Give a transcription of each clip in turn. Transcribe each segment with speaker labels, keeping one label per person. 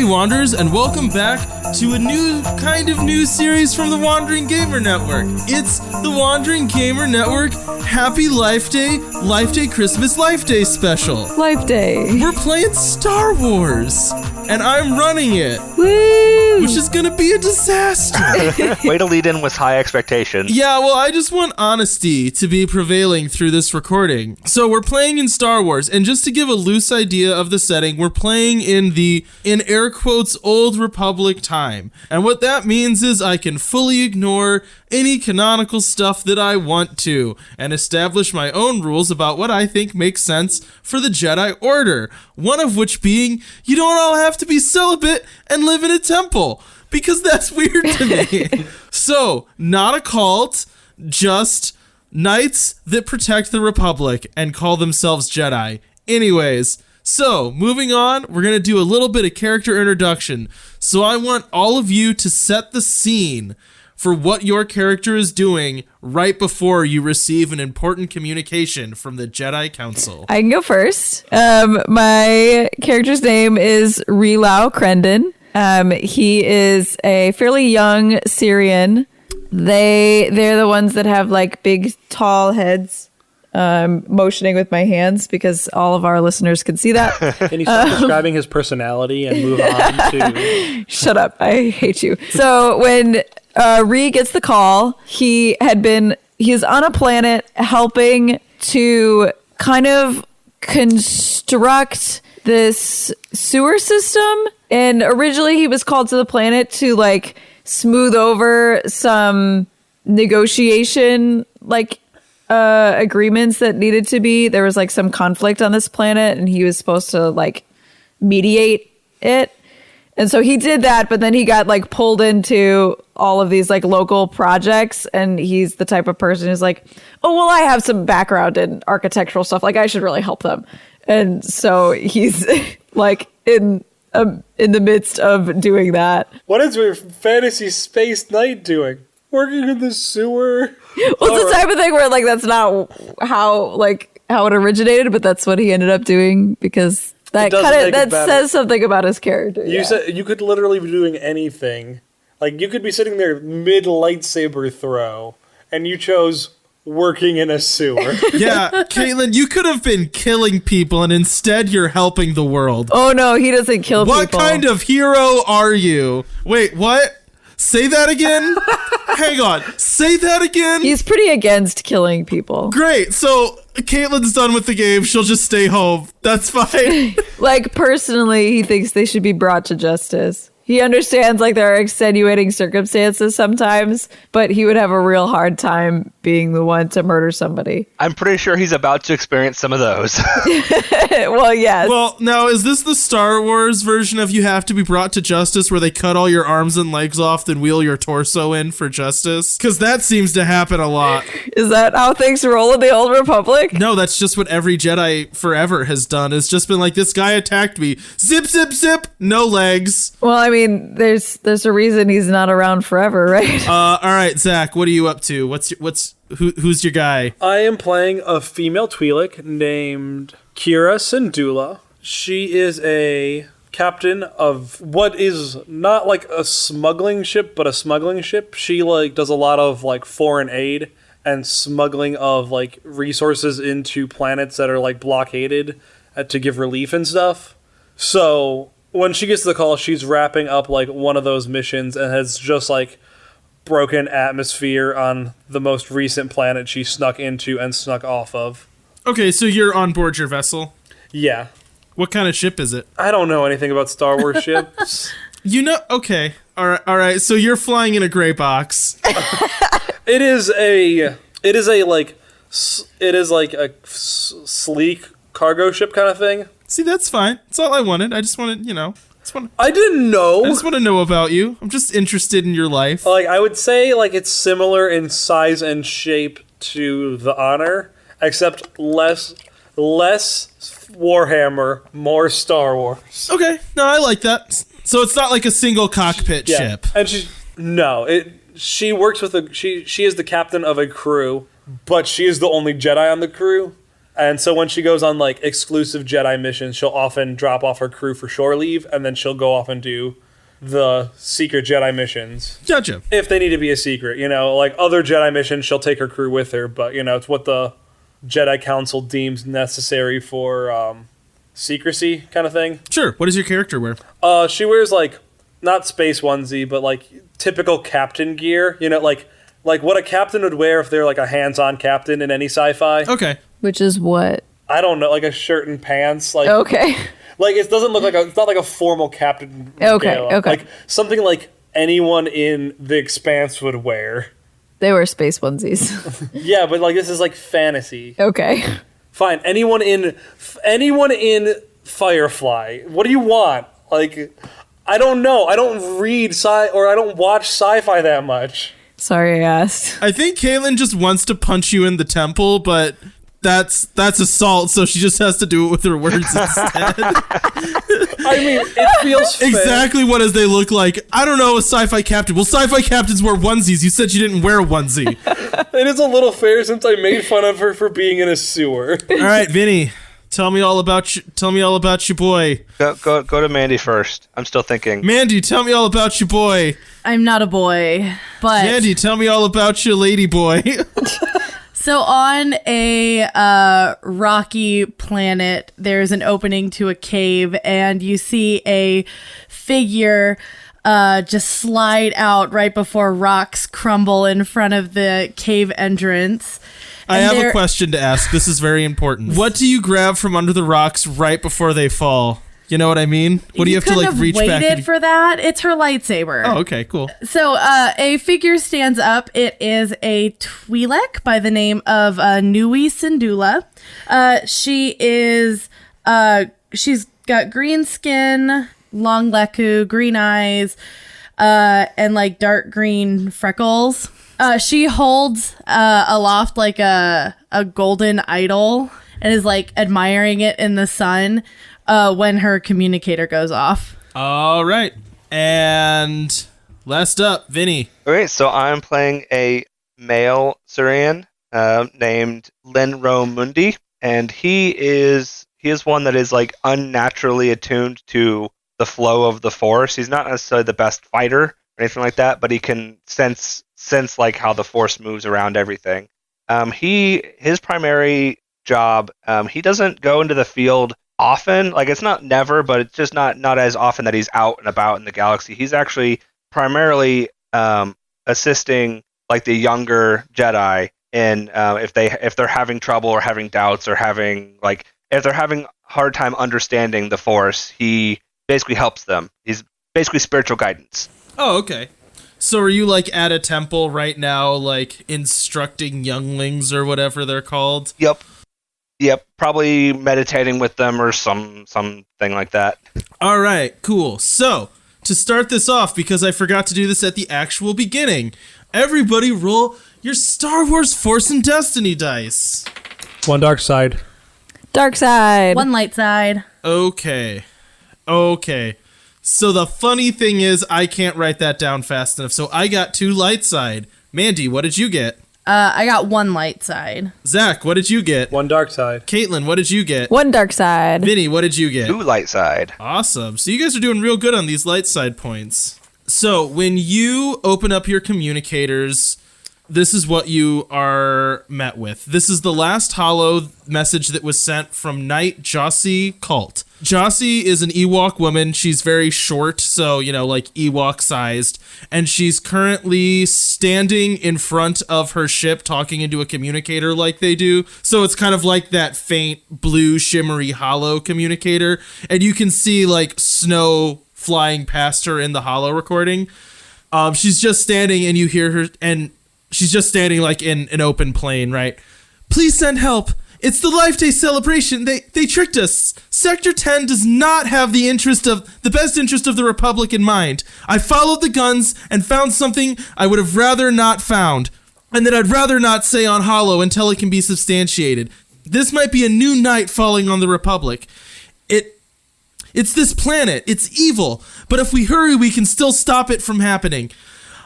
Speaker 1: morning, Wanderers, and welcome back to a new series from the Wandering Gamer Network. It's the Wandering Gamer Network Happy Life Day Christmas Life Day special.
Speaker 2: Life Day.
Speaker 1: We're playing Star Wars, and I'm running it.
Speaker 2: Woo!
Speaker 1: Which is gonna be a disaster.
Speaker 3: Way to lead in with high expectations.
Speaker 1: Yeah, well, I just want honesty to be prevailing through this recording. So we're playing in Star Wars, and just to give a loose idea of the setting, we're playing in air quotes, Old Republic time. And what that means is I can fully ignore any canonical stuff that I want to, and establish my own rules about what I think makes sense for the Jedi Order. One of which being, you don't all have to be celibate and live in a temple, because that's weird to me. So, not a cult, just knights that protect the Republic and call themselves Jedi. Anyways, so moving on, we're going to do a little bit of character introduction. So I want all of you to set the scene for what your character is doing right before you receive an important communication from the Jedi Council.
Speaker 2: I can go first. My character's name is Relau Crendon. He is a fairly young Syrian. They're the ones that have like big, tall heads. Motioning with my hands because all of our listeners can see that.
Speaker 4: Can you stop describing his personality and move on to...
Speaker 2: Shut up. I hate you. So when Ree gets the call, he's on a planet helping to kind of construct this sewer system. And originally he was called to the planet to like smooth over some negotiation agreements that needed to be. There was like some conflict on this planet and he was supposed to like mediate it. And so he did that, but then he got like pulled into all of these like local projects, and he's the type of person who's like, oh, well, I have some background in architectural stuff. Like I should really help them. And so he's like in the midst of doing that.
Speaker 4: What is your fantasy space knight doing? Working in the sewer?
Speaker 2: Well, it's the type of thing where like that's not how it originated, but that's what he ended up doing because that says something about his character.
Speaker 4: You said you could literally be doing anything. Like you could be sitting there mid lightsaber throw, and you chose working in a sewer.
Speaker 1: Yeah, Caitlin, you could have been killing people, and instead you're helping the world.
Speaker 2: Oh no, he doesn't kill people.
Speaker 1: What kind of hero are you? Wait, what? Say that again? Hang on. Say that again?
Speaker 2: He's pretty against killing people.
Speaker 1: Great. So Caitlin's done with the game. She'll just stay home. That's fine.
Speaker 2: Like, personally, he thinks they should be brought to justice. He understands, like, there are extenuating circumstances sometimes, but he would have a real hard time being the one to murder somebody.
Speaker 3: I'm pretty sure he's about to experience some of those.
Speaker 2: Well, yes.
Speaker 1: Well, now, is this the Star Wars version of you have to be brought to justice where they cut all your arms and legs off, then wheel your torso in for justice? Because that seems to happen a lot.
Speaker 2: Is that how things roll in the Old Republic?
Speaker 1: No, that's just what every Jedi forever has done. It's just been like, this guy attacked me. Zip, zip, zip. No legs.
Speaker 2: Well, I mean, there's a reason he's not around forever, right?
Speaker 1: All right, Zach, what are you up to? Who's your guy?
Speaker 4: I am playing a female Twi'lek named Kira Syndulla. She is a captain of what is not like a smuggling ship, but a smuggling ship. She like does a lot of like foreign aid and smuggling of like resources into planets that are like blockaded to give relief and stuff. So when she gets the call, she's wrapping up like one of those missions and has just like broken atmosphere on the most recent planet she snuck into and snuck off of.
Speaker 1: Okay, so you're on board your vessel?
Speaker 4: Yeah.
Speaker 1: What kind of ship is it?
Speaker 4: I don't know anything about Star Wars ships.
Speaker 1: You know, okay. All right. So you're flying in a gray box.
Speaker 4: It is like a sleek cargo ship kind of thing.
Speaker 1: See, that's fine. That's all I wanted. I just wanted,
Speaker 4: I didn't know.
Speaker 1: I just want to know about you. I'm just interested in your life.
Speaker 4: Like, I would say, like, it's similar in size and shape to the Honor, except less Warhammer, more Star Wars.
Speaker 1: Okay. No, I like that. So it's not like a single cockpit ship.
Speaker 4: And she works with she is the captain of a crew, but she is the only Jedi on the crew. And so when she goes on like exclusive Jedi missions, she'll often drop off her crew for shore leave, and then she'll go off and do the secret Jedi missions.
Speaker 1: Gotcha.
Speaker 4: If they need to be a secret, like other Jedi missions, she'll take her crew with her, but it's what the Jedi Council deems necessary for secrecy kind of thing.
Speaker 1: Sure. What does your character wear?
Speaker 4: She wears like not space onesie, but like typical captain gear. Like what a captain would wear if they're like a hands-on captain in any sci-fi.
Speaker 1: Okay.
Speaker 2: Which is what?
Speaker 4: I don't know, like a shirt and pants. Like
Speaker 2: Okay.
Speaker 4: Like it doesn't look like it's not like a formal captain.
Speaker 2: Okay.
Speaker 4: gala.
Speaker 2: Okay.
Speaker 4: Like something like anyone in The Expanse would wear.
Speaker 2: They wear space onesies.
Speaker 4: Yeah, but like this is like fantasy.
Speaker 2: Okay.
Speaker 4: Fine. Anyone in Firefly. What do you want? Like, I don't know. I don't read I don't watch sci-fi that much.
Speaker 2: Sorry I asked.
Speaker 1: I think Caitlin just wants to punch you in the temple, but that's assault, so she just has to do it with her words instead.
Speaker 4: I mean, it feels fair.
Speaker 1: Exactly what does they look like? I don't know, a sci-fi captain. Well, sci-fi captains wear onesies. You said you didn't wear a onesie.
Speaker 4: It is a little fair since I made fun of her for being in a sewer.
Speaker 1: All right, Vinny, tell me all about your boy.
Speaker 3: Go to Mandy first. I'm still thinking.
Speaker 1: Mandy, tell me all about your boy.
Speaker 5: I'm not a boy, but
Speaker 1: Mandy, tell me all about your lady boy.
Speaker 5: so on a rocky planet, there's an opening to a cave, and you see a figure just slide out right before rocks crumble in front of the cave entrance.
Speaker 1: I have a question to ask. This is very important. What do you grab from under the rocks right before they fall? You know what I mean? What do you have to like reach back?
Speaker 5: Waited for that. It's her lightsaber.
Speaker 1: Oh, okay, cool.
Speaker 5: So a figure stands up. It is a Twi'lek by the name of Nui Syndulla. She's got green skin, long leku, green eyes, and like dark green freckles. She holds aloft like a golden idol and is like admiring it in the sun when her communicator goes off.
Speaker 1: All right. And last up, Vinny.
Speaker 3: Okay, so I'm playing a male Surian named Lenro Mundi, and he is one that is like unnaturally attuned to the flow of the Force. He's not necessarily the best fighter or anything like that, but he can sense like how the Force moves around everything. His primary job, he doesn't go into the field often. Like, it's not never, but it's just not as often that he's out and about in the galaxy. He's actually primarily assisting like the younger Jedi in if they're having trouble or having doubts or if they're having hard time understanding the Force, he basically helps them. He's basically spiritual guidance.
Speaker 1: Oh, okay. So are you like at a temple right now, like instructing younglings or whatever they're called?
Speaker 3: Yep. Probably meditating with them or something like that.
Speaker 1: All right, cool. So to start this off, because I forgot to do this at the actual beginning, everybody roll your Star Wars Force and Destiny dice.
Speaker 4: One dark side.
Speaker 2: Dark side.
Speaker 5: One light side.
Speaker 1: Okay. So the funny thing is, I can't write that down fast enough. So I got 2 light side. Mandy, what did you get?
Speaker 5: I got 1 light side.
Speaker 1: Zach, what did you get?
Speaker 4: 1 dark side.
Speaker 1: Caitlin, what did you get?
Speaker 2: 1 dark side.
Speaker 1: Vinny, what did you get?
Speaker 3: 2 light side.
Speaker 1: Awesome. So you guys are doing real good on these light side points. So when you open up your communicators, this is what you are met with. This is the last holo message that was sent from Knight Jossie Cult. Jossie is an Ewok woman. She's very short, so, like Ewok sized. And she's currently standing in front of her ship talking into a communicator like they do. So it's kind of like that faint blue shimmery holo communicator. And you can see like snow flying past her in the holo recording. She's just standing and you hear her, and she's just standing like in an open plain, right? Please send help. It's the Life Day celebration. They tricked us. Sector 10 does not have the best interest of the Republic in mind. I followed the guns and found something I would have rather not found, and that I'd rather not say on holo until it can be substantiated. This might be a new night falling on the Republic. It's this planet. It's evil. But if we hurry, we can still stop it from happening.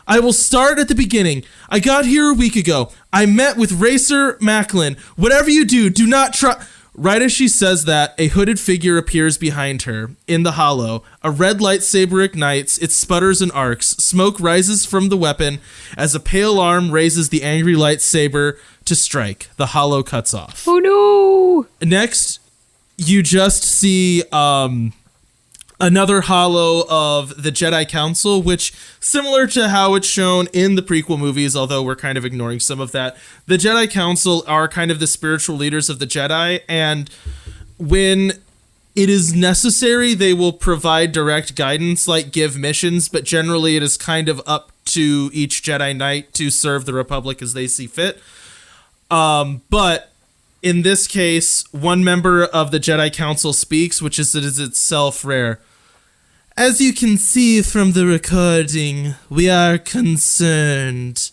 Speaker 1: I will start at the beginning. I got here a week ago. I met with Racer Macklin. Whatever you do, do not try... Right as she says that, a hooded figure appears behind her. In the hollow, a red lightsaber ignites, it sputters and arcs. Smoke rises from the weapon as a pale arm raises the angry lightsaber to strike. The hollow cuts off.
Speaker 2: Oh no!
Speaker 1: Next, you just see another hollow of the Jedi Council, which, similar to how it's shown in the prequel movies, although we're kind of ignoring some of that, the Jedi Council are kind of the spiritual leaders of the Jedi, and when it is necessary, they will provide direct guidance, like give missions, but generally it is kind of up to each Jedi Knight to serve the Republic as they see fit. But in this case, one member of the Jedi Council speaks, which is itself rare. As you can see from the recording, we are concerned.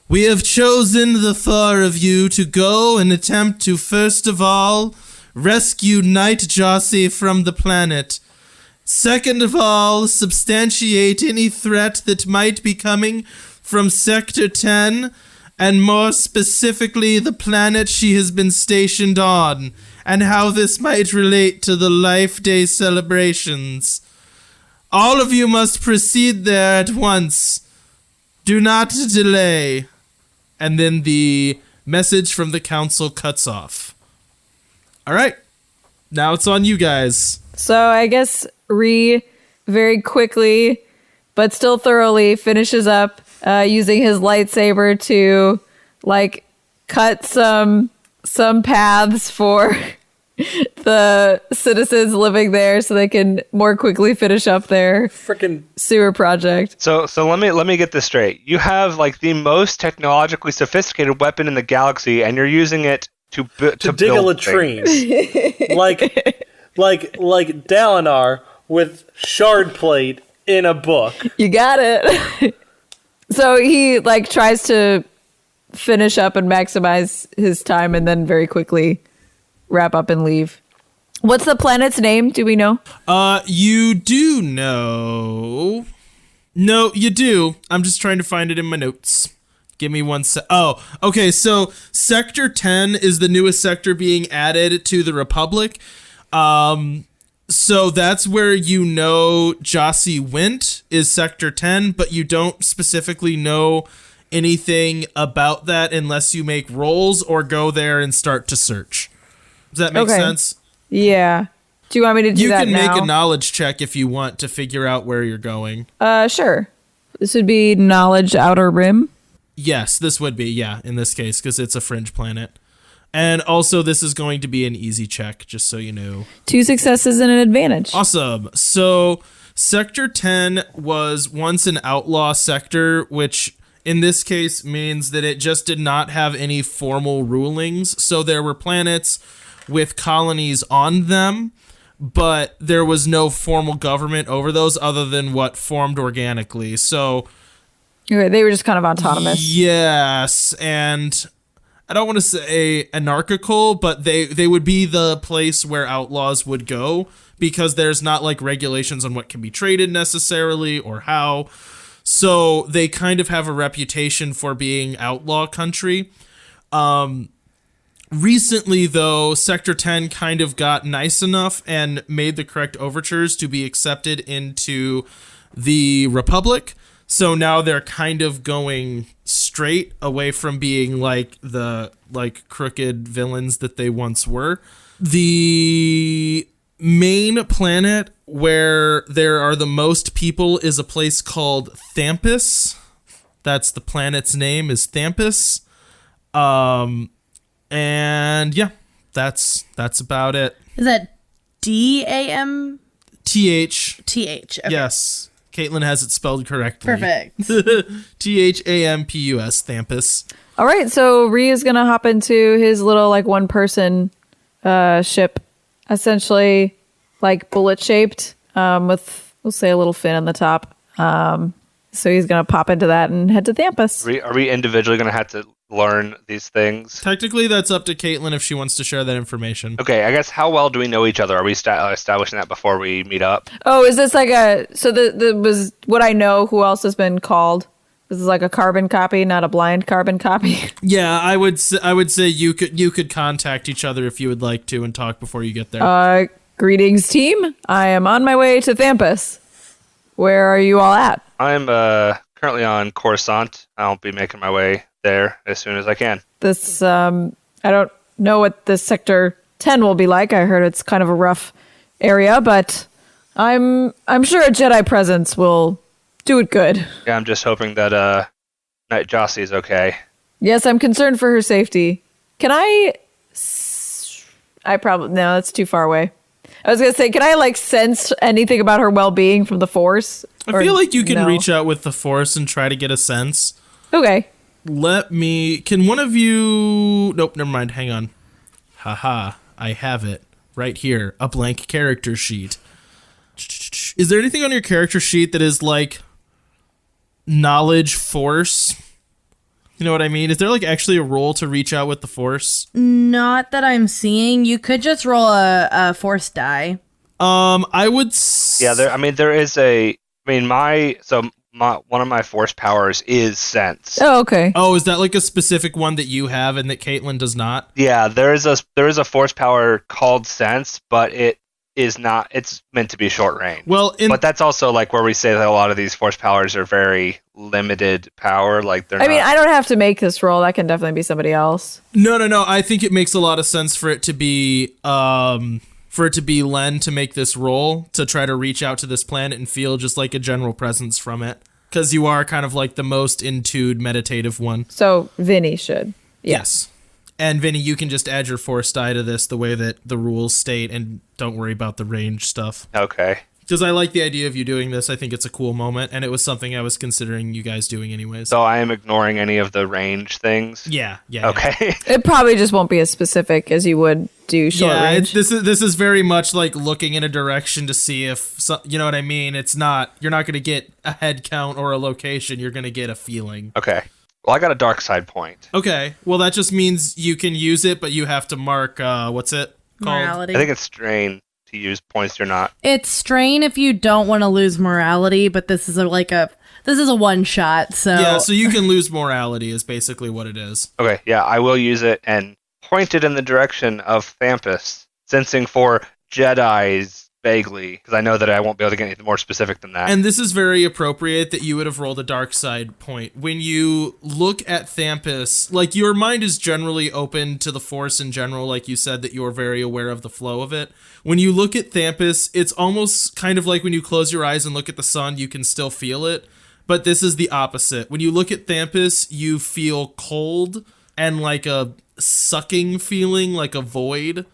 Speaker 1: We have chosen the four of you to go and attempt to, first of all, rescue Knight Jossie from the planet. Second of all, substantiate any threat that might be coming from Sector 10, and more specifically the planet she has been stationed on, and how this might relate to the Life Day celebrations. All of you must proceed there at once. Do not delay. And then the message from the council cuts off. All right. Now it's on you guys.
Speaker 2: So I guess Ree very quickly, but still thoroughly, finishes up using his lightsaber to like cut some paths for the citizens living there so they can more quickly finish up their
Speaker 4: Freaking
Speaker 2: sewer project.
Speaker 3: So let me get this straight. You have like the most technologically sophisticated weapon in the galaxy, and you're using it to
Speaker 4: dig a
Speaker 3: build
Speaker 4: latrine, like Dalinar with shard plate in a book.
Speaker 2: You got it. So he like tries to finish up and maximize his time and then very quickly wrap up and leave. What's the planet's name? Do we know?
Speaker 1: You do know. No, you do. I'm just trying to find it in my notes. Give me one sec. Oh, okay. So Sector 10 is the newest sector being added to the Republic. So that's where you know Jossie went, is Sector 10, but you don't specifically know anything about that unless you make rolls or go there and start to search. Does that make sense?
Speaker 2: Yeah. Do you want me to do that now?
Speaker 1: You can make a knowledge check if you want to figure out where you're going.
Speaker 2: Sure. This would be knowledge outer rim.
Speaker 1: Yes, this would be, yeah, in this case, because it's a fringe planet. And also, this is going to be an easy check, just so you know.
Speaker 2: 2 successes and an advantage.
Speaker 1: Awesome. So, Sector 10 was once an outlaw sector, which in this case means that it just did not have any formal rulings. So, there were planets with colonies on them, but there was no formal government over those other than what formed organically. So,
Speaker 2: okay, they were just kind of autonomous.
Speaker 1: yes, and I don't want to say anarchical, but they would be the place where outlaws would go, because there's not like regulations on what can be traded necessarily or how. So they kind of have a reputation for being outlaw country. Recently, though, Sector 10 kind of got nice enough and made the correct overtures to be accepted into the Republic. So now they're kind of going straight away from being like the like crooked villains that they once were. The main planet where there are the most people is a place called Thampus. That's the planet's name, is Thampus. And yeah, that's about it.
Speaker 5: Is that DAM?
Speaker 1: TH.
Speaker 5: TH. Okay.
Speaker 1: Yes. Caitlin has it spelled correctly.
Speaker 5: Perfect.
Speaker 1: THAMPUS, Thampus.
Speaker 2: All right, so Ree is going to hop into his little like one person ship, essentially like bullet shaped, with, we'll say, a little fin on the top. So he's going to pop into that and head to Thampus.
Speaker 3: Are we individually going to have to learn these things?
Speaker 1: Technically, that's up to Caitlin if she wants to share that information.
Speaker 3: Okay, I guess how well do we know each other? Are we establishing that before we meet up?
Speaker 2: Oh, is this like a... So the was what I know, who else has been called? This is like a carbon copy, not a blind carbon copy.
Speaker 1: Yeah, I would say you could contact each other if you would like to and talk before you get there.
Speaker 2: Greetings, team. I am on my way to Thampus. Where are you all at?
Speaker 3: I'm currently on Coruscant. I'll be making my way there as soon as I can.
Speaker 2: This, I don't know what this Sector 10 will be like. I heard it's kind of a rough area, but I'm sure a Jedi presence will do it good.
Speaker 3: Yeah, I'm just hoping that Knight Jossie is okay.
Speaker 2: Yes, I'm concerned for her safety. Can I probably, no, that's too far away. I was going to say, can I sense anything about her well-being from the Force?
Speaker 1: I feel like you can reach out with the Force and try to get a sense.
Speaker 2: Okay.
Speaker 1: Can one of you, nope, never mind, hang on. Haha, I have it right here, a blank character sheet. Is there anything on your character sheet that is knowledge Force? You know what I mean? Is there actually a role to reach out with the Force?
Speaker 5: Not that I'm seeing. You could just roll a Force die.
Speaker 1: I would.
Speaker 3: Yeah, there is a. One of my Force powers is Sense.
Speaker 2: Oh, okay.
Speaker 1: Oh, is that a specific one that you have and that Caitlin does not?
Speaker 3: Yeah, there is a Force power called Sense, but it is not. It's meant to be short range.
Speaker 1: Well,
Speaker 3: but that's also where we say that a lot of these Force powers are very limited power. They're.
Speaker 2: I mean, I don't have to make this roll. That can definitely be somebody else.
Speaker 1: No. I think it makes a lot of sense for it to be Len to make this roll to try to reach out to this planet and feel just a general presence from it, because you are kind of the most intuited meditative one.
Speaker 2: So Vinny should. Yeah.
Speaker 1: Yes. And Vinny, you can just add your Force die to this the way that the rules state, and don't worry about the range stuff.
Speaker 3: Okay.
Speaker 1: Because I like the idea of you doing this. I think it's a cool moment, and it was something I was considering you guys doing anyways.
Speaker 3: So I am ignoring any of the range things?
Speaker 1: Yeah.
Speaker 3: Okay.
Speaker 2: It probably just won't be as specific as you would do short range.
Speaker 1: This is very much looking in a direction to see if, you know what I mean? You're not going to get a head count or a location. You're going to get a feeling.
Speaker 3: Okay. Well, I got a dark side point.
Speaker 1: Okay. Well, that just means you can use it, but you have to mark, what's it called?
Speaker 5: Morality.
Speaker 3: I think it's strain to use points or not.
Speaker 5: It's strain if you don't want to lose morality, but this is a one shot, so
Speaker 1: Yeah, so you can lose morality is basically what it is.
Speaker 3: Okay, yeah, I will use it and point it in the direction of Thampus, sensing for Jedis vaguely, because I know that I won't be able to get anything more specific than that.
Speaker 1: And this is very appropriate that you would have rolled a dark side point. When you look at Thampus, your mind is generally open to the Force in general, like you said, that you're very aware of the flow of it. When you look at Thampus, it's almost kind of like when you close your eyes and look at the sun, you can still feel it. But this is the opposite. When you look at Thampus, you feel cold and a sucking feeling, like a void,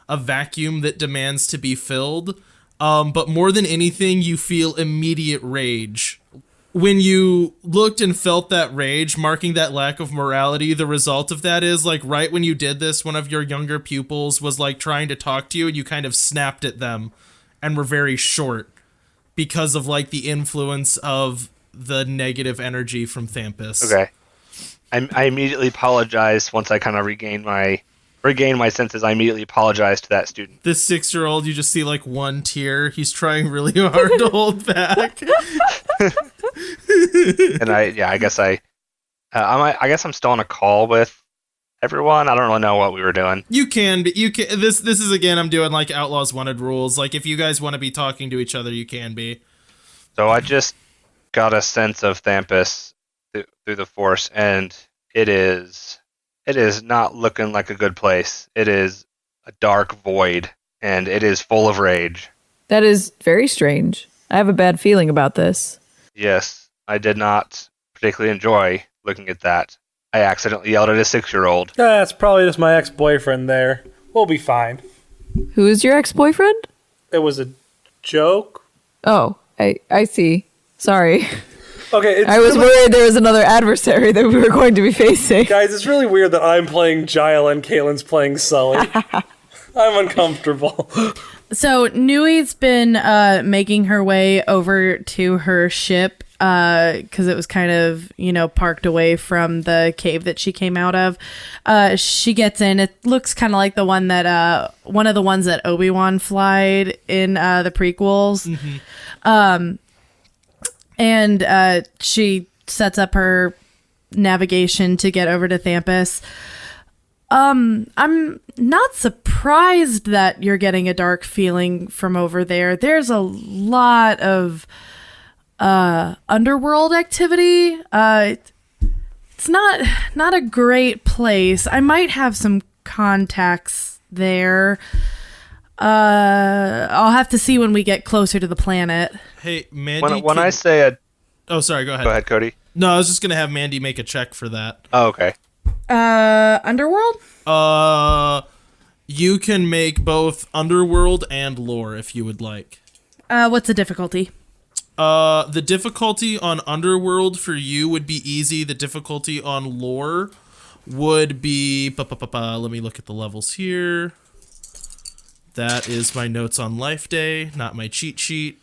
Speaker 1: a vacuum that demands to be filled. But more than anything, you feel immediate rage. When you looked and felt that rage, marking that lack of morality, the result of that is, right when you did this, one of your younger pupils was, trying to talk to you, and you kind of snapped at them and were very short because of, the influence of the negative energy from Thampus.
Speaker 3: Okay. I immediately apologized once I kind of regained my senses. I immediately apologized to that student.
Speaker 1: This 6-year-old, you just see one tear. He's trying really hard to hold back.
Speaker 3: And I guess I'm still on a call with everyone. I don't really know what we were doing.
Speaker 1: You can, but this is again, I'm doing Outlaws Wanted rules. If you guys want to be talking to each other, you can be.
Speaker 3: So I just got a sense of Thampus through the Force, and it is not looking like a good place. It is a dark void, and it is full of rage.
Speaker 2: That is very strange. I have a bad feeling about this.
Speaker 3: Yes, I did not particularly enjoy looking at that. I accidentally yelled at a 6-year-old.
Speaker 4: That's probably just my ex-boyfriend there. We'll be fine.
Speaker 2: Who is your ex-boyfriend?
Speaker 4: It was a joke.
Speaker 2: Oh, I see. Sorry.
Speaker 4: Okay,
Speaker 2: I was worried there was another adversary that we were going to be facing.
Speaker 4: Guys, it's really weird that I'm playing Gile and Caitlin's playing Sully. I'm uncomfortable.
Speaker 5: So Nui's been making her way over to her ship because it was kind of, parked away from the cave that she came out of. She gets in. It looks kind of like the one that one of the ones that Obi-Wan flied in the prequels. Mm-hmm. And she sets up her navigation to get over to Thampus. I'm not surprised that you're getting a dark feeling from over there. There's a lot of underworld activity. It's not a great place. I might have some contacts there. I'll have to see when we get closer to the planet.
Speaker 1: Hey, Mandy.
Speaker 3: When I say
Speaker 1: Oh, sorry. Go ahead.
Speaker 3: Go ahead, Cody.
Speaker 1: No, I was just gonna have Mandy make a check for that.
Speaker 3: Oh, okay.
Speaker 5: Underworld?
Speaker 1: You can make both underworld and lore if you would like.
Speaker 5: What's the difficulty?
Speaker 1: The difficulty on underworld for you would be easy. The difficulty on lore would be... Let me look at the levels here. That is my notes on Life Day, not my cheat sheet.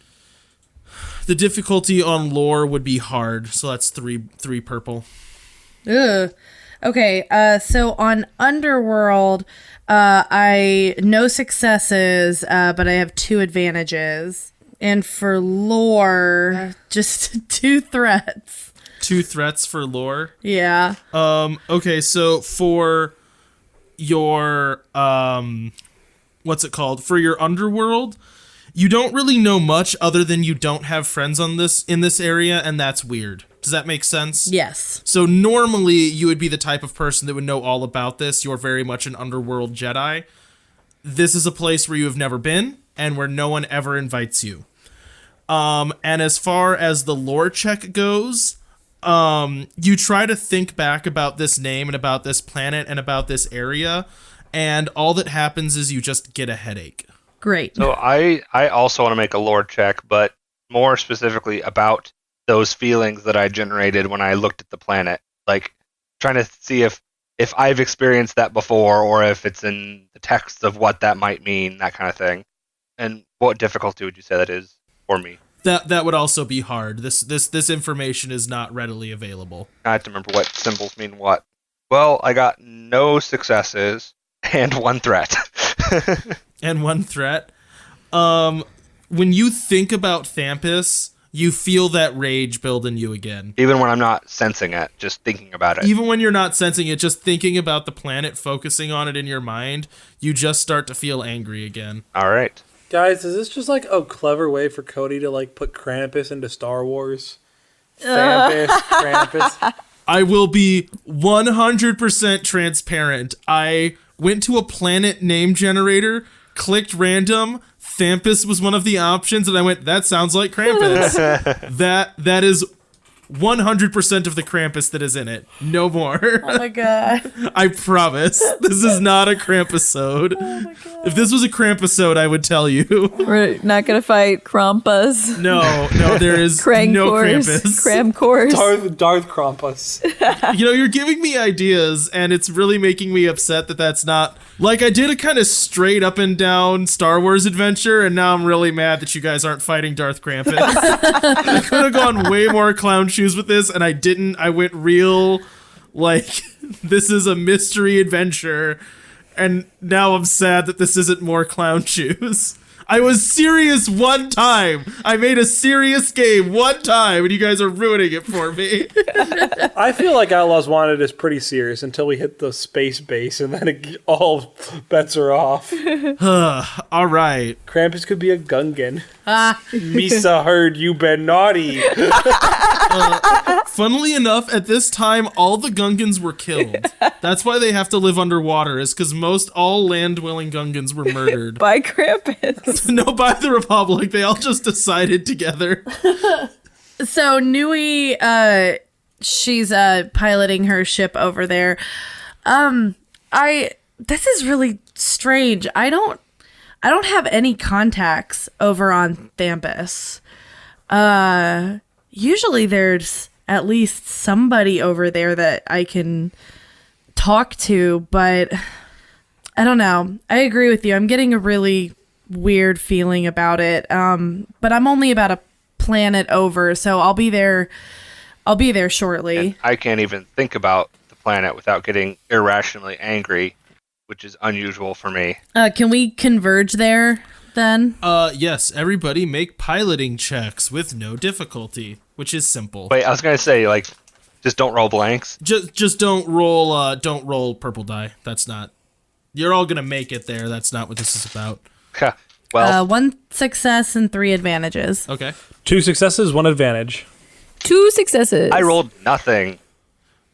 Speaker 1: The difficulty on lore would be hard, so that's three purple.
Speaker 5: Ugh. Okay, so on Underworld, I no successes, but I have 2 advantages. And for lore, just 2 threats.
Speaker 1: 2 threats for lore?
Speaker 5: Yeah.
Speaker 1: Okay, so for your, what's it called? For your underworld, you don't really know much other than you don't have friends in this area, and that's weird. Does that make sense?
Speaker 5: Yes.
Speaker 1: So normally you would be the type of person that would know all about this. You're very much an underworld Jedi. This is a place where you have never been and where no one ever invites you. And as far as the lore check goes, you try to think back about this name and about this planet and about this area, and all that happens is you just get a headache.
Speaker 5: Great.
Speaker 3: So I also want to make a lore check, but more specifically about those feelings that I generated when I looked at the planet. Like, trying to see if I've experienced that before, or if it's in the text of what that might mean, that kind of thing. And what difficulty would you say that is for me?
Speaker 1: That would also be hard. This information is not readily available.
Speaker 3: I have to remember what symbols mean what. Well, I got no successes and 1 threat.
Speaker 1: And 1 threat. When you think about Thampus, you feel that rage build in you again.
Speaker 3: Even when I'm not sensing it, just thinking about it.
Speaker 1: Even when you're not sensing it, just thinking about the planet, focusing on it in your mind, you just start to feel angry again.
Speaker 3: All right.
Speaker 4: Guys, is this just like a clever way for Cody to like put Krampus into Star Wars? Thampus, Krampus.
Speaker 1: I will be 100% transparent. I went to a planet name generator, clicked random, Thampus was one of the options, and I went, that sounds like Krampus. That is 100% of the Krampus that is in it. No more.
Speaker 5: Oh my god.
Speaker 1: I promise. This is not a Krampusode.
Speaker 5: Oh my god.
Speaker 1: If this was a Krampusode, I would tell you.
Speaker 2: We're not gonna fight Krampus.
Speaker 1: No, there is no Krampus.
Speaker 2: Cramcourse.
Speaker 4: Darth Krampus.
Speaker 1: You know, you're giving me ideas, and it's really making me upset that that's not... Like, I did a kind of straight up and down Star Wars adventure, and now I'm really mad that you guys aren't fighting Darth Krampus. I could have gone way more clown shoes with this, and I didn't. I went real, like, this is a mystery adventure, and now I'm sad that this isn't more clown shoes. I was serious one time. I made a serious game one time, and you guys are ruining it for me.
Speaker 4: I feel like Outlaws Wanted is pretty serious until we hit the space base, and then all bets are off.
Speaker 1: All right.
Speaker 4: Krampus could be a Gungan. Misa heard you been naughty.
Speaker 1: Funnily enough, at this time, all the Gungans were killed. That's why they have to live underwater, is because all land-dwelling Gungans were murdered.
Speaker 2: By Krampus.
Speaker 1: No, by the Republic. They all just decided together.
Speaker 5: So Nui, she's piloting her ship over there. This is really strange. I don't have any contacts over on Thampus. Usually there's at least somebody over there that I can talk to, but I don't know. I agree with you. I'm getting a really weird feeling about it. But I'm only about a planet over, so I'll be there shortly.
Speaker 3: And I can't even think about the planet without getting irrationally angry, which is unusual for me.
Speaker 5: Can we converge there? then?
Speaker 1: Yes, everybody make piloting checks with no difficulty, which is simple.
Speaker 3: Wait, I was gonna say, like, just don't roll blanks.
Speaker 1: Just don't roll purple die. That's not. You're all gonna make it there. That's not what this is about.
Speaker 3: Well,
Speaker 5: 1 success and 3 advantages.
Speaker 1: Okay.
Speaker 4: 2 successes, 1 advantage.
Speaker 2: 2 successes.
Speaker 3: I rolled nothing.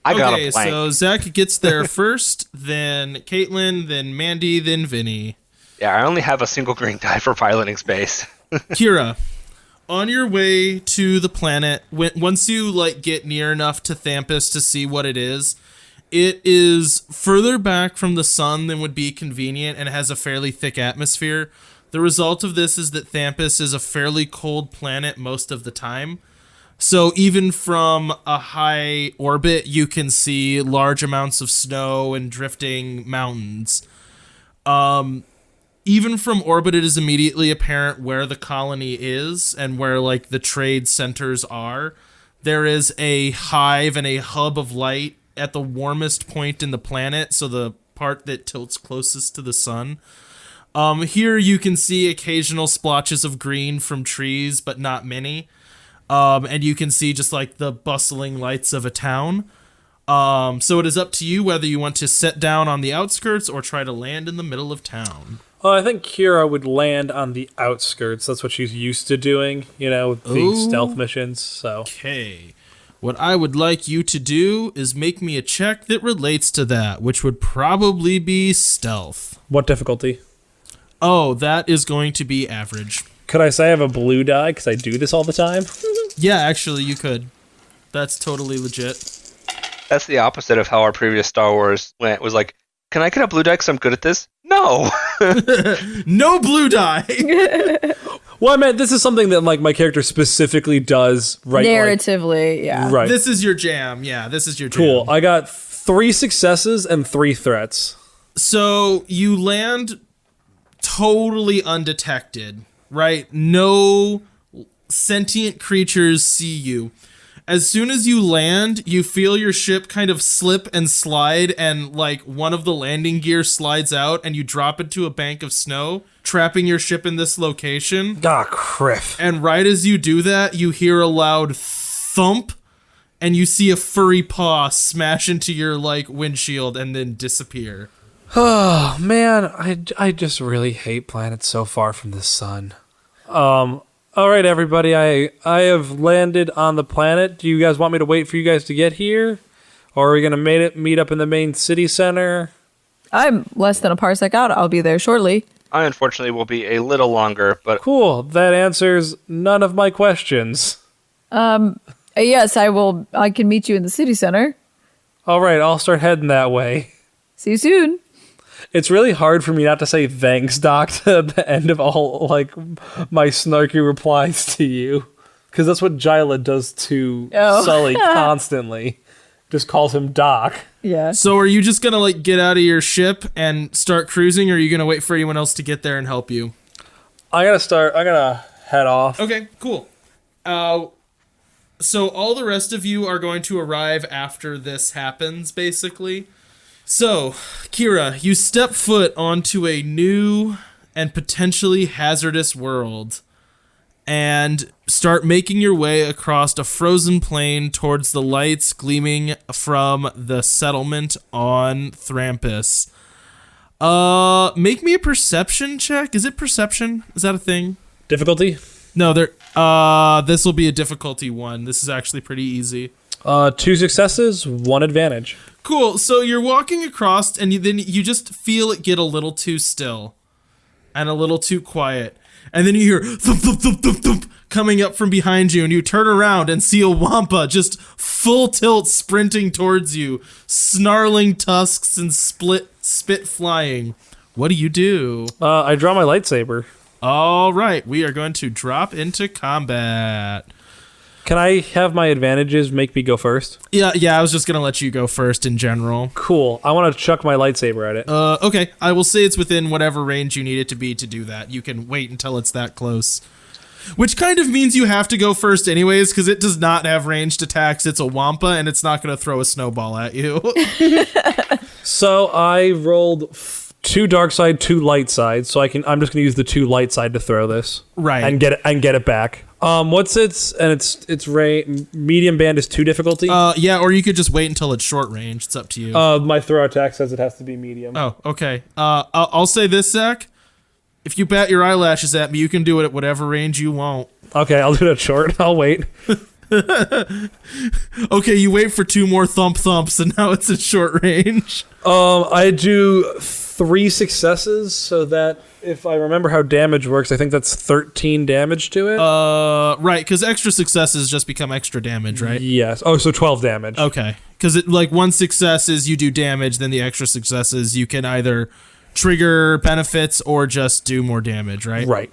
Speaker 3: I got a blank.
Speaker 1: So Zach gets there first, then Caitlin, then Mandy, then Vinny.
Speaker 3: Yeah, I only have a single green die for piloting space.
Speaker 1: Kira, on your way to the planet, once you like get near enough to Thampus to see what it is further back from the sun than would be convenient and has a fairly thick atmosphere. The result of this is that Thampus is a fairly cold planet most of the time. So even from a high orbit, you can see large amounts of snow and drifting mountains. Even from orbit, it is immediately apparent where the colony is and where like the trade centers are. There is a hive and a hub of light at the warmest point in the planet, so the part that tilts closest to the sun. Here you can see occasional splotches of green from trees, but not many. And you can see just like the bustling lights of a town. So it is up to you whether you want to set down on the outskirts or try to land in the middle of town.
Speaker 4: I think Kira would land on the outskirts. That's what she's used to doing, with the stealth missions. So
Speaker 1: Okay. What I would like you to do is make me a check that relates to that, which would probably be stealth.
Speaker 4: what difficulty?
Speaker 1: Oh, that is going to be average.
Speaker 4: Could I say I have a blue die because I do this all the time?
Speaker 1: Yeah, actually, you could. That's totally legit.
Speaker 3: That's the opposite of how our previous Star Wars went. It was like, can I get a blue die because I'm good at this? No!
Speaker 1: No blue die!
Speaker 4: Well, I meant this is something that like my character specifically does, right?
Speaker 2: Narratively, yeah.
Speaker 4: Right.
Speaker 1: This is your jam. Yeah, this is your jam.
Speaker 4: Cool. I got 3 successes and 3 threats.
Speaker 1: So you land totally undetected, right? No sentient creatures see you. As soon as you land, you feel your ship kind of slip and slide, and like one of the landing gear slides out and you drop into a bank of snow, trapping your ship in this location.
Speaker 4: Ah, criff.
Speaker 1: And right as you do that, you hear a loud thump and you see a furry paw smash into your like windshield and then disappear.
Speaker 4: Oh, man, I just really hate planets so far from the sun. All right, everybody, I have landed on the planet. Do you guys want me to wait for you guys to get here? Or are we going to meet up in the main city center?
Speaker 2: I'm less than a parsec out. I'll be there shortly.
Speaker 3: I unfortunately will be a little longer, but
Speaker 4: Cool, that answers none of my questions.
Speaker 2: Yes, I will. I can meet you in the city center.
Speaker 4: All right, I'll start heading that way.
Speaker 2: See you soon.
Speaker 4: It's really hard for me not to say thanks, Doc, to the end of all, like, my snarky replies to you. Because that's what Jyla does to Sully constantly. Just calls him Doc.
Speaker 2: Yeah.
Speaker 1: So are you just gonna like get out of your ship and start cruising, or are you gonna wait for anyone else to get there and help you?
Speaker 4: I'm gonna head off.
Speaker 1: Okay, cool. So all the rest of you are going to arrive after this happens, basically. So, Kira, you step foot onto a new and potentially hazardous world and start making your way across a frozen plain towards the lights gleaming from the settlement on Thampus. Make me a perception check. Is it perception? Is that a thing?
Speaker 4: Difficulty?
Speaker 1: No, this will be a difficulty 1. This is actually pretty easy.
Speaker 4: 2 successes, 1 advantage.
Speaker 1: Cool. So you're walking across, and then you just feel it get a little too still and a little too quiet. And then you hear thump, thump, thump, thump, thump coming up from behind you, and you turn around and see a wampa just full tilt sprinting towards you, snarling tusks and spit flying. What do you do?
Speaker 4: I draw my lightsaber.
Speaker 1: All right, we are going to drop into combat.
Speaker 4: Can I have my advantages make me go first?
Speaker 1: Yeah, I was just going to let you go first in general.
Speaker 4: Cool. I want to chuck my lightsaber at it.
Speaker 1: Okay, I will say it's within whatever range you need it to be to do that. You can wait until it's that close. Which kind of means you have to go first anyways, because it does not have ranged attacks. It's a wampa, and it's not going to throw a snowball at you.
Speaker 4: So I rolled 2 dark side, 2 light side. So I'm just gonna use the 2 light side to throw this.
Speaker 1: Right.
Speaker 4: And get it back. What's its medium band is 2 difficulty.
Speaker 1: Yeah, or you could just wait until it's short range. It's up to you.
Speaker 4: My throw attack says it has to be medium.
Speaker 1: Oh, okay. I'll say this, Zach. If you bat your eyelashes at me, you can do it at whatever range you want.
Speaker 4: Okay, I'll do it at short. I'll wait.
Speaker 1: Okay, you wait for 2 more thumps, and now it's at short range.
Speaker 4: I do 3 successes, so that if I remember how damage works, I think that's 13 damage to it.
Speaker 1: Right, because extra successes just become extra damage, right?
Speaker 4: Yes. Oh, so 12 damage.
Speaker 1: Okay, because it like 1 success is you do damage, then the extra successes you can either trigger benefits or just do more damage, right?
Speaker 4: Right.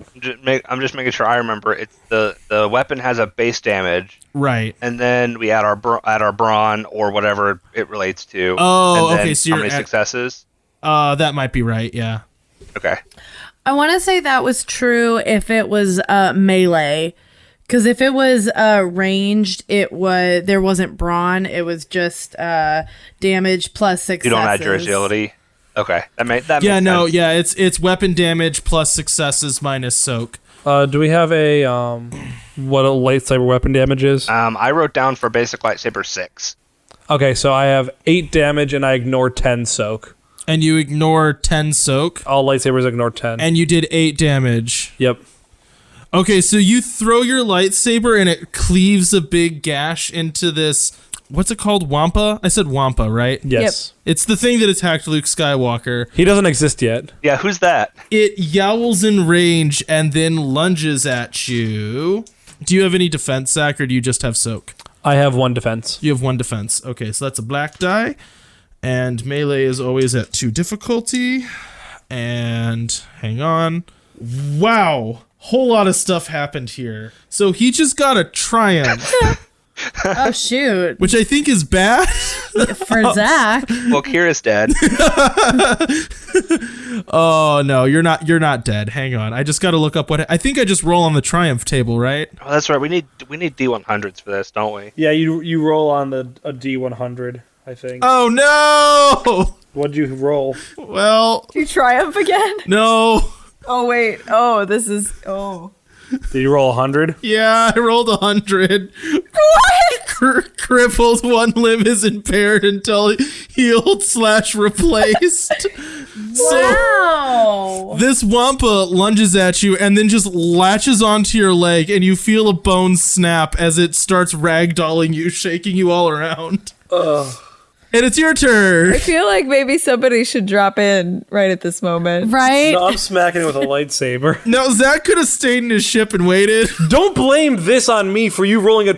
Speaker 3: I'm just making sure I remember. It's the weapon has a base damage,
Speaker 1: right?
Speaker 3: And then we add our brawn or whatever it relates to.
Speaker 1: Oh,
Speaker 3: and then
Speaker 1: okay. So
Speaker 3: how
Speaker 1: you're
Speaker 3: many successes?
Speaker 1: That might be right. Yeah.
Speaker 3: Okay.
Speaker 5: I want to say that was true if it was melee, because if it was ranged, there wasn't brawn. It was just damage plus successes.
Speaker 3: You don't add your agility. Okay, that makes
Speaker 1: Yeah, no,
Speaker 3: sense.
Speaker 1: yeah, it's weapon damage plus successes minus soak.
Speaker 4: Do we have what a lightsaber weapon damage is?
Speaker 3: I wrote down for basic lightsaber 6.
Speaker 4: Okay, so I have 8 damage and I ignore 10 soak.
Speaker 1: And you ignore 10 soak.
Speaker 4: All lightsabers ignore 10.
Speaker 1: And you did 8 damage.
Speaker 4: Yep.
Speaker 1: Okay, so you throw your lightsaber and it cleaves a big gash into this. What's it called? Wampa? I said Wampa, right?
Speaker 4: Yes.
Speaker 1: It's the thing that attacked Luke Skywalker.
Speaker 4: He doesn't exist yet.
Speaker 3: Yeah, who's that?
Speaker 1: It yowls in range and then lunges at you. Do you have any defense, Zach, or do you just have soak?
Speaker 4: I have 1 defense.
Speaker 1: You have 1 defense. Okay, so that's a black die. And melee is always at 2 difficulty. And hang on. Wow. Whole lot of stuff happened here. So he just got a triumph.
Speaker 5: Oh shoot!
Speaker 1: Which I think is bad.
Speaker 5: For Zach.
Speaker 3: Well, Kira's dead.
Speaker 1: Oh no, you're not dead. Hang on. I just got to look up what I think I just roll on the triumph table, right?
Speaker 3: Oh, that's right. We need D100s for this, don't we?
Speaker 4: Yeah, you roll on a D100, I think.
Speaker 1: Oh no.
Speaker 4: What'd you roll?
Speaker 1: Well,
Speaker 2: You triumph again?
Speaker 1: no.
Speaker 2: Oh wait. Oh, this is. Oh.
Speaker 4: Did you roll 100?
Speaker 1: Yeah, I rolled 100.
Speaker 2: What?
Speaker 1: Crippled, 1 limb is impaired until healed/replaced.
Speaker 5: Wow.
Speaker 1: This Wampa lunges at you and then just latches onto your leg, and you feel a bone snap as it starts ragdolling you, shaking you all around.
Speaker 4: Ugh.
Speaker 1: And it's your turn.
Speaker 2: I feel like maybe somebody should drop in right at this moment.
Speaker 5: Right?
Speaker 4: No, I'm smacking it with a lightsaber.
Speaker 1: Now, Zach could have stayed in his ship and waited.
Speaker 4: Don't blame this on me for you rolling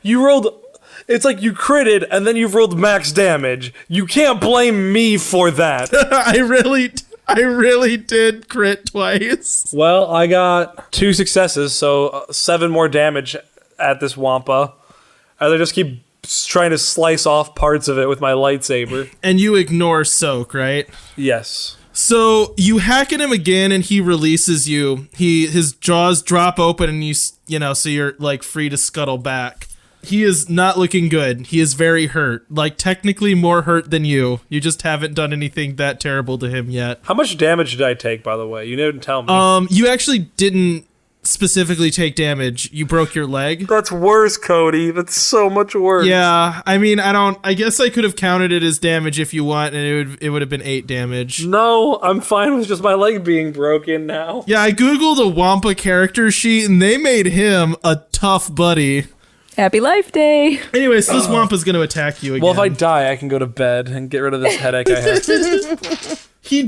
Speaker 4: you rolled. It's like you critted and then you've rolled max damage. You can't blame me for that.
Speaker 1: I really did crit twice.
Speaker 4: Well, I got 2 successes, so 7 more damage at this Wampa. And I just keep trying to slice off parts of it with my lightsaber.
Speaker 1: And you ignore soak, right?
Speaker 4: Yes.
Speaker 1: So you hack at him again, and he releases you. His jaws drop open, and so you're like free to scuttle back. He is not looking good. He is very hurt, like technically more hurt than you. You just haven't done anything that terrible to him yet.
Speaker 4: How much damage did I take, by the way? You didn't tell me.
Speaker 1: You actually didn't specifically take damage. You broke your leg.
Speaker 4: That's worse, Cody. That's so much worse.
Speaker 1: Yeah, I mean, I guess I could have counted it as damage if you want, and it would have been 8 damage.
Speaker 4: No, I'm fine with just my leg being broken now.
Speaker 1: Yeah, I googled a Wampa character sheet, and they made him a tough buddy.
Speaker 2: Happy Life Day.
Speaker 1: Anyway, so this Wampa's going to attack you again.
Speaker 4: Well, if I die, I can go to bed and get rid of this headache I have.
Speaker 1: He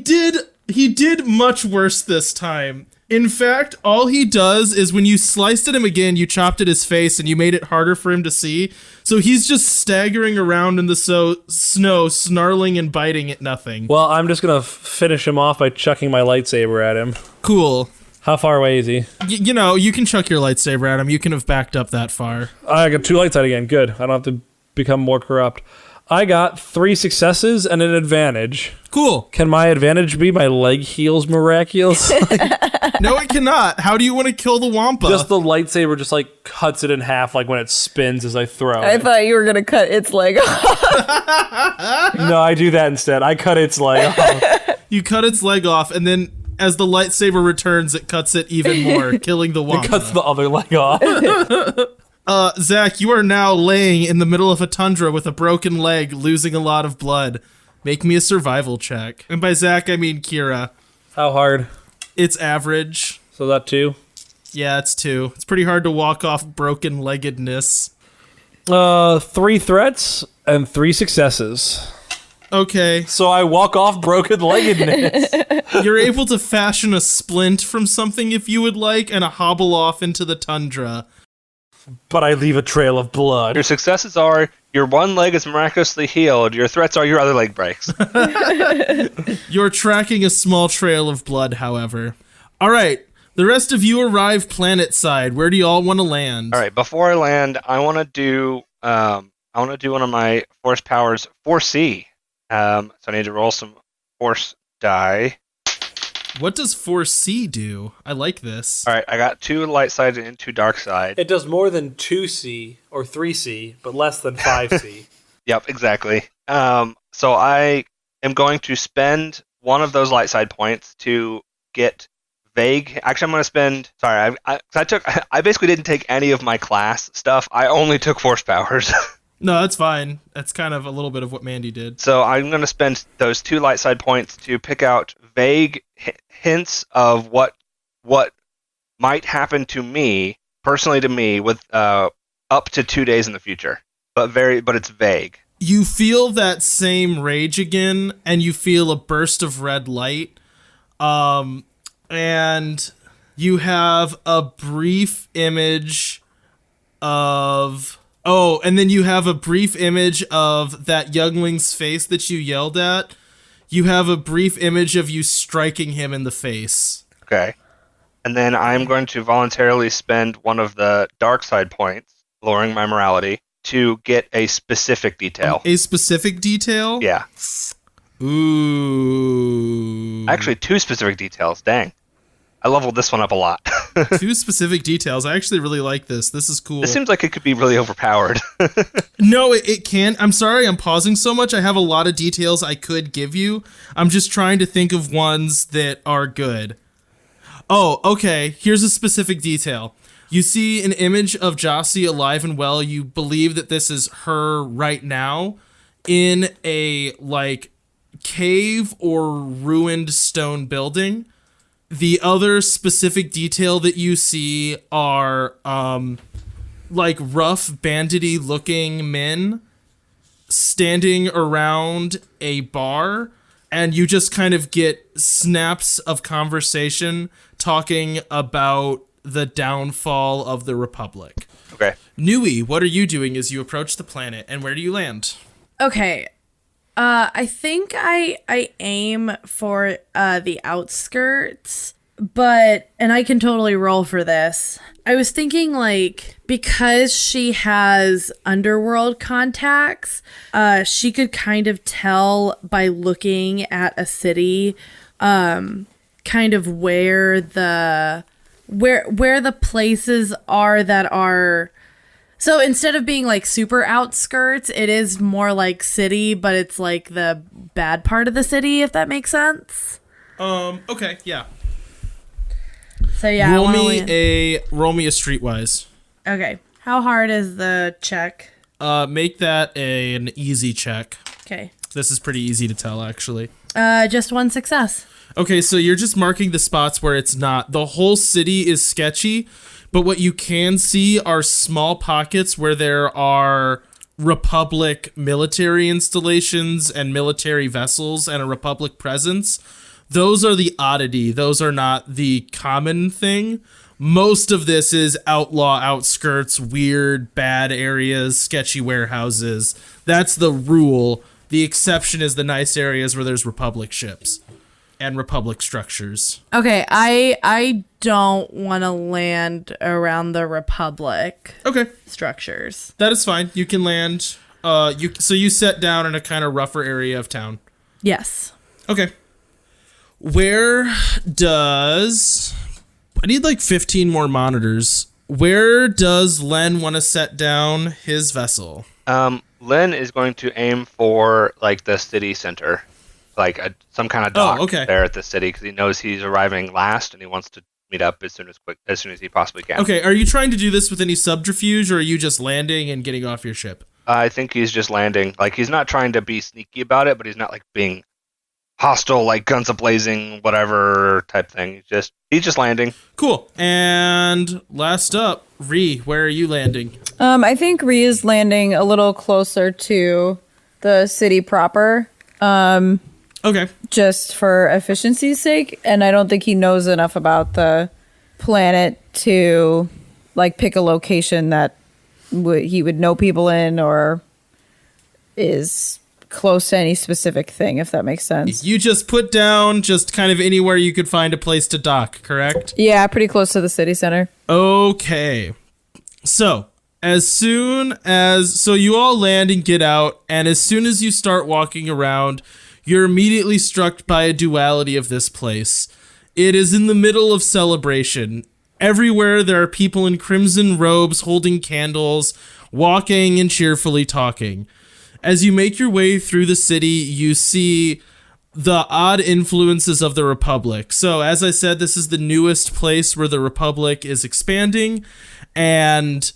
Speaker 1: did much worse this time. In fact, all he does is when you sliced at him again, you chopped at his face and you made it harder for him to see. So he's just staggering around in the snow, snarling and biting at nothing.
Speaker 4: Well, I'm just going to finish him off by chucking my lightsaber at him.
Speaker 1: Cool.
Speaker 4: How far away is he?
Speaker 1: You can chuck your lightsaber at him. You can have backed up that far.
Speaker 4: I got 2 light side again. Good. I don't have to become more corrupt. I got 3 successes and an advantage.
Speaker 1: Cool.
Speaker 4: Can my advantage be my leg heals miraculous?
Speaker 1: No, it cannot. How do you want to kill the Wampa?
Speaker 4: Just the lightsaber just like cuts it in half like when it spins as I throw
Speaker 2: I
Speaker 4: it.
Speaker 2: thought you were going to cut its leg off.
Speaker 4: No, I do that instead. I cut its leg off.
Speaker 1: You cut its leg off, and then as the lightsaber returns, it cuts it even more, killing the Wampa.
Speaker 4: It cuts the other leg off.
Speaker 1: Zach, you are now laying in the middle of a tundra with a broken leg, losing a lot of blood. Make me a survival check. And by Zach, I mean Kira.
Speaker 4: How hard?
Speaker 1: It's average.
Speaker 4: So that 2?
Speaker 1: Yeah, it's 2. It's pretty hard to walk off broken-leggedness.
Speaker 4: 3 threats and 3 successes.
Speaker 1: Okay.
Speaker 4: So I walk off broken-leggedness.
Speaker 1: You're able to fashion a splint from something if you would like, and a hobble off into the tundra.
Speaker 4: But I leave a trail of blood.
Speaker 3: Your successes are your one leg is miraculously healed. Your threats are your other leg breaks.
Speaker 1: You're tracking a small trail of blood, however. All right. The rest of you arrive planet side. Where do you all want to land?
Speaker 3: All right. Before I land, I want to do one of my force powers, 4C. So I need to roll some force die.
Speaker 1: What does 4C do? I like this.
Speaker 3: All right, I got 2 light side and 2 dark side.
Speaker 4: It does more than 2C or 3C, but less than 5C.
Speaker 3: Yep, exactly. So I am going to spend one of those light side points to get vague. Actually, I'm going to spend. Sorry, I basically didn't take any of my class stuff. I only took force powers.
Speaker 1: No, that's fine. That's kind of a little bit of what Mandy did.
Speaker 3: So I'm going to spend those 2 light side points to pick out vague hints of what might happen to me, personally to me, with up to 2 days in the future. But it's vague.
Speaker 1: You feel that same rage again, and you feel a burst of red light. And you have a brief image of... Oh, and then you have a brief image of that youngling's face that you yelled at. You have a brief image of you striking him in the face.
Speaker 3: Okay. And then I'm going to voluntarily spend one of the dark side points, lowering my morality, to get a specific detail.
Speaker 1: A specific detail?
Speaker 3: Yeah.
Speaker 1: Ooh.
Speaker 3: Actually, 2 specific details. Dang. I leveled this one up a lot.
Speaker 1: 2 specific details. I actually really like this. This is cool.
Speaker 3: This seems like it could be really overpowered.
Speaker 1: No, it can't. I'm sorry I'm pausing so much. I have a lot of details I could give you. I'm just trying to think of ones that are good. Oh, okay. Here's a specific detail. You see an image of Jossie alive and well. You believe that this is her right now in a, cave or ruined stone building. The other specific detail that you see are, rough, bandity-looking men standing around a bar, and you just kind of get snaps of conversation talking about the downfall of the Republic.
Speaker 3: Okay.
Speaker 1: Nui, what are you doing as you approach the planet, and where do you land?
Speaker 5: Okay. I think I aim for the outskirts, and I can totally roll for this. I was thinking because she has underworld contacts, she could kind of tell by looking at a city, kind of where the places are that are. So instead of being super outskirts, it is more like city, but it's the bad part of the city, if that makes sense.
Speaker 1: Okay, yeah.
Speaker 5: So yeah,
Speaker 1: roll me a streetwise.
Speaker 5: Okay. How hard is the check?
Speaker 1: Make that an easy check.
Speaker 5: Okay.
Speaker 1: This is pretty easy to tell, actually.
Speaker 5: Just 1 success.
Speaker 1: Okay, so you're just marking the spots where it's not. The whole city is sketchy, but what you can see are small pockets where there are Republic military installations and military vessels and a Republic presence. Those are the oddity. Those are not the common thing. Most of this is outlaw outskirts, weird, bad areas, sketchy warehouses. That's the rule. The exception is the nice areas where there's Republic ships and Republic structures.
Speaker 5: Okay, I don't want to land around the Republic structures.
Speaker 1: That is fine. You can land. So you set down in a kind of rougher area of town.
Speaker 5: Yes.
Speaker 1: Okay. Where does... I need 15 more monitors. Where does Len want to set down his vessel?
Speaker 3: Len is going to aim for the city center. like some kind of dock
Speaker 1: okay.
Speaker 3: there at the city because he knows he's arriving last and he wants to meet up as soon as he possibly can.
Speaker 1: Okay, are you trying to do this with any subterfuge, or are you just landing and getting off your ship?
Speaker 3: I think he's just landing. Like, he's not trying to be sneaky about it, but he's not like being hostile, like guns a-blazing, whatever type thing. He's just landing.
Speaker 1: Cool. And last up, Ree, where are you landing?
Speaker 2: I think Ree is landing a little closer to the city proper.
Speaker 1: Okay.
Speaker 2: Just for efficiency's sake, and I don't think he knows enough about the planet to like pick a location that he would know people in or is close to any specific thing, if that makes sense.
Speaker 1: You just put down just kind of anywhere you could find a place to dock, correct?
Speaker 2: Yeah, pretty close to the city center.
Speaker 1: Okay. So you all land and get out, and as soon as you start walking around, you're immediately struck by a duality of this place. It is in the middle of celebration. Everywhere there are people in crimson robes holding candles, walking and cheerfully talking. As you make your way through the city, you see the odd influences of the Republic. So, as I said, this is the newest place where the Republic is expanding, and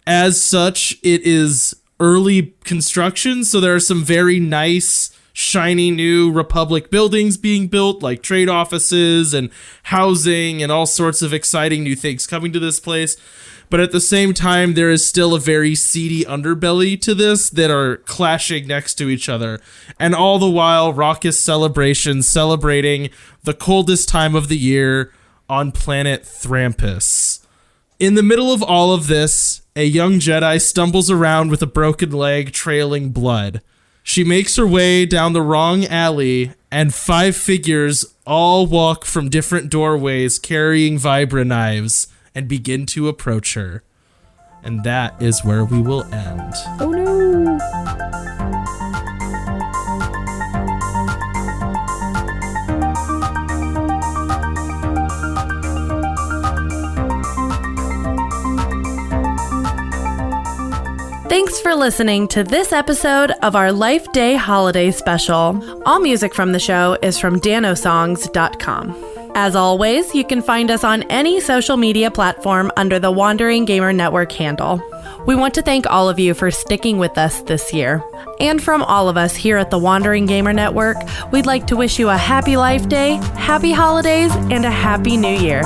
Speaker 1: as such, it is early construction, so there are some very nice, shiny new Republic buildings being built, like trade offices and housing and all sorts of exciting new things coming to this place. But at the same time, there is still a very seedy underbelly to this that are clashing next to each other. And all the while, raucous celebrations celebrating the coldest time of the year on planet Thampus. In the middle of all of this, a young Jedi stumbles around with a broken leg trailing blood. She makes her way down the wrong alley, and 5 figures all walk from different doorways carrying vibra knives and begin to approach her. And that is where we will end.
Speaker 2: Oh no!
Speaker 5: Thanks for listening to this episode of our Life Day Holiday Special. All music from the show is from danosongs.com. As always, you can find us on any social media platform under the Wandering Gamer Network handle. We want to thank all of you for sticking with us this year. And from all of us here at the Wandering Gamer Network, we'd like to wish you a happy Life Day, happy holidays, and a happy new year.